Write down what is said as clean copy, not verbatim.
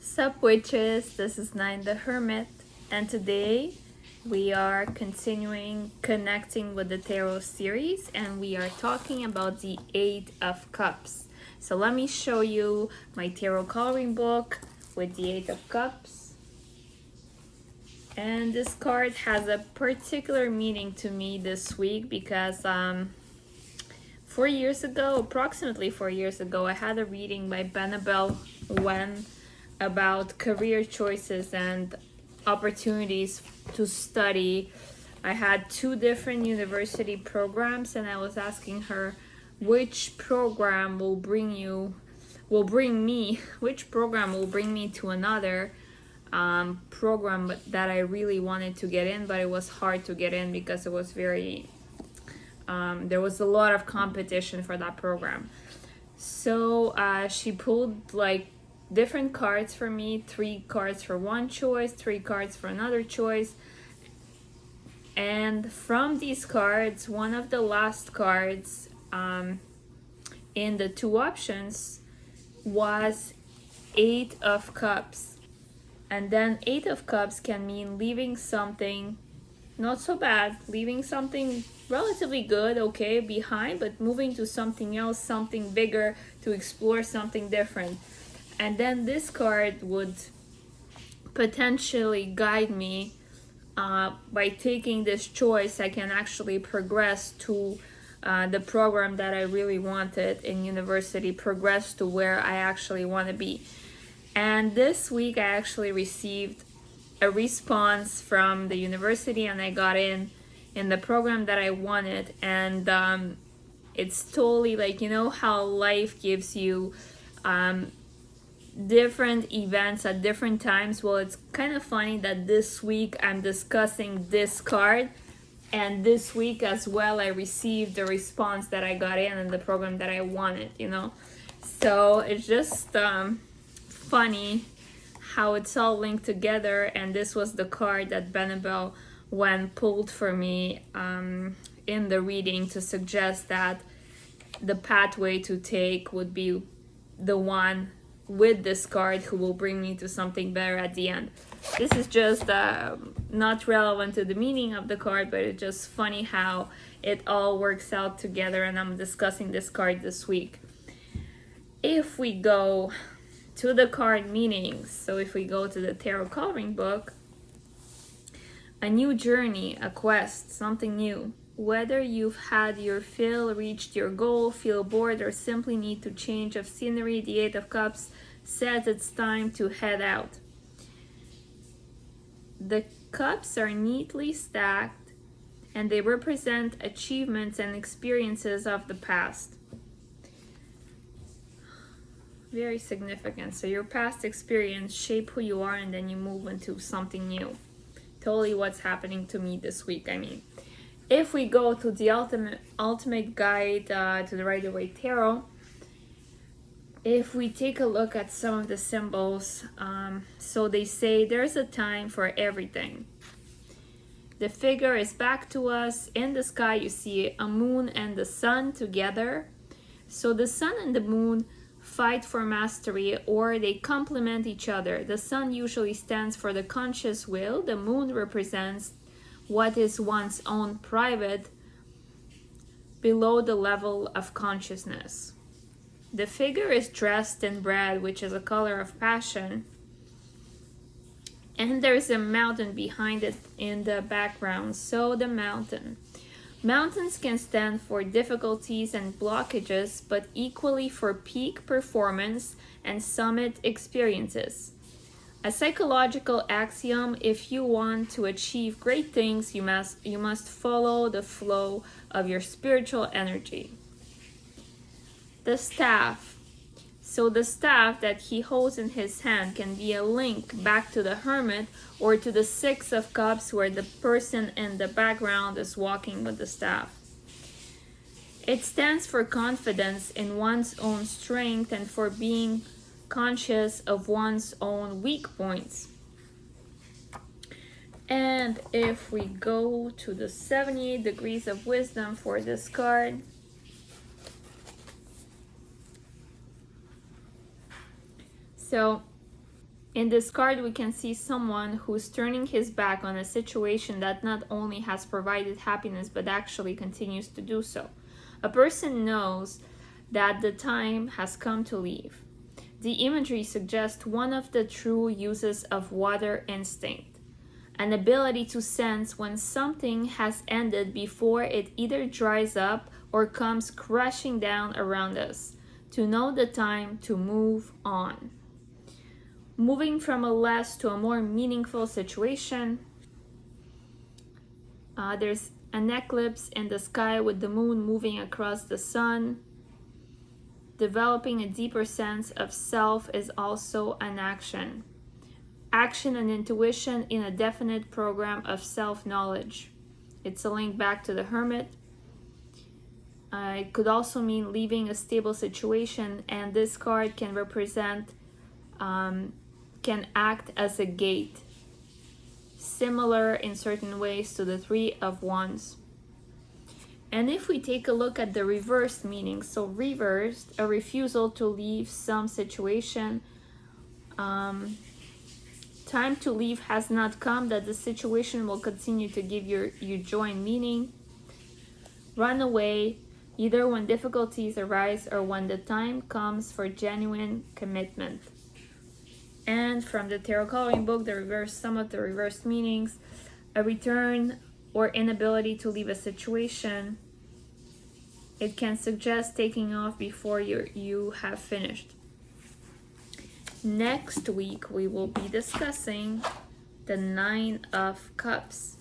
Sup witches, this is Nine the Hermit, and today we are continuing connecting with the tarot series, and we are talking about the Eight of Cups. So let me show you my tarot coloring book with the Eight of Cups. And this card has a particular meaning to me this week because approximately 4 years ago, I had a reading by Annabelle Wen about career choices and opportunities to study. I had 2 different university programs, and I was asking her which program will bring me to another program that I really wanted to get in, but it was hard to get in because it was there was a lot of competition for that program. So she pulled like different cards for me, 3 cards for one choice, 3 cards for another choice. And from these cards, one of the last cards in the 2 options was 8 of Cups. And then 8 of Cups can mean leaving something not so bad, leaving something relatively good, okay, behind, but moving to something else, something bigger, to explore something different. And then this card would potentially guide me by taking this choice. I can actually progress to the program that I really wanted in university, progress to where I actually want to be. And this week I actually received a response from the university, and I got in the program that I wanted. And it's totally like, you know how life gives you different events at different times. Well, it's kind of funny that this week I'm discussing this card, and this week as well I received the response that I got in the program that I wanted, so it's just funny how it's all linked together. And this was the card that Annabelle Wen pulled for me in the reading to suggest that the pathway to take would be the one with this card who will bring me to something better at the end. This is just not relevant to the meaning of the card, but it's just funny how it all works out together, and I'm discussing this card this week. If we go to the card meanings, so if we go to the tarot coloring book, a new journey, a quest, something new. Whether you've had your fill, reached your goal, feel bored, or simply need to change of scenery, the 8 of Cups says it's time to head out. The cups are neatly stacked, and they represent achievements and experiences of the past. Very significant. So your past experience shape who you are, and then you move into something new. Totally what's happening to me this week. I mean, if we go to the ultimate guide to the Rider-Waite Tarot, if we take a look at some of the symbols, so they say there's a time for everything. The figure is back to us. In the sky you see a moon and the sun together. So the sun and the moon fight for mastery, or they complement each other. The sun usually stands for the conscious will. The moon represents what is one's own private, below the level of consciousness. The figure is dressed in red, which is a color of passion, and there's a mountain behind it in the background. So the mountains can stand for difficulties and blockages, but equally for peak performance and summit experiences. A psychological axiom: if you want to achieve great things, you must follow the flow of your spiritual energy. The staff. So the staff that he holds in his hand can be a link back to the hermit, or to the 6 of Cups, where the person in the background is walking with the staff. It stands for confidence in one's own strength and for being conscious of one's own weak points. And if we go to the 78 degrees of wisdom for this card, so In this card, we can see someone who's turning his back on a situation that not only has provided happiness but actually continues to do so. A person knows that the time has come to leave. The imagery suggests one of the true uses of water instinct, an ability to sense when something has ended before it either dries up or comes crashing down around us, to know the time to move on. Moving from a less to a more meaningful situation, there's an eclipse in the sky with the moon moving across the sun. Developing a deeper sense of self is also an action. Action and intuition in a definite program of self-knowledge. It's a link back to the hermit. It could also mean leaving a stable situation, and this card can represent, can act as a gate, similar in certain ways to the Three of Wands. And if we take a look at the reversed meaning, so reversed, a refusal to leave some situation, time to leave has not come, that the situation will continue to give you joy and meaning. Run away, either when difficulties arise or when the time comes for genuine commitment. And from the tarot coloring book, some of the reversed meanings: a return or inability to leave a situation. It can suggest taking off before you have finished. Next week, we will be discussing the Nine of Cups.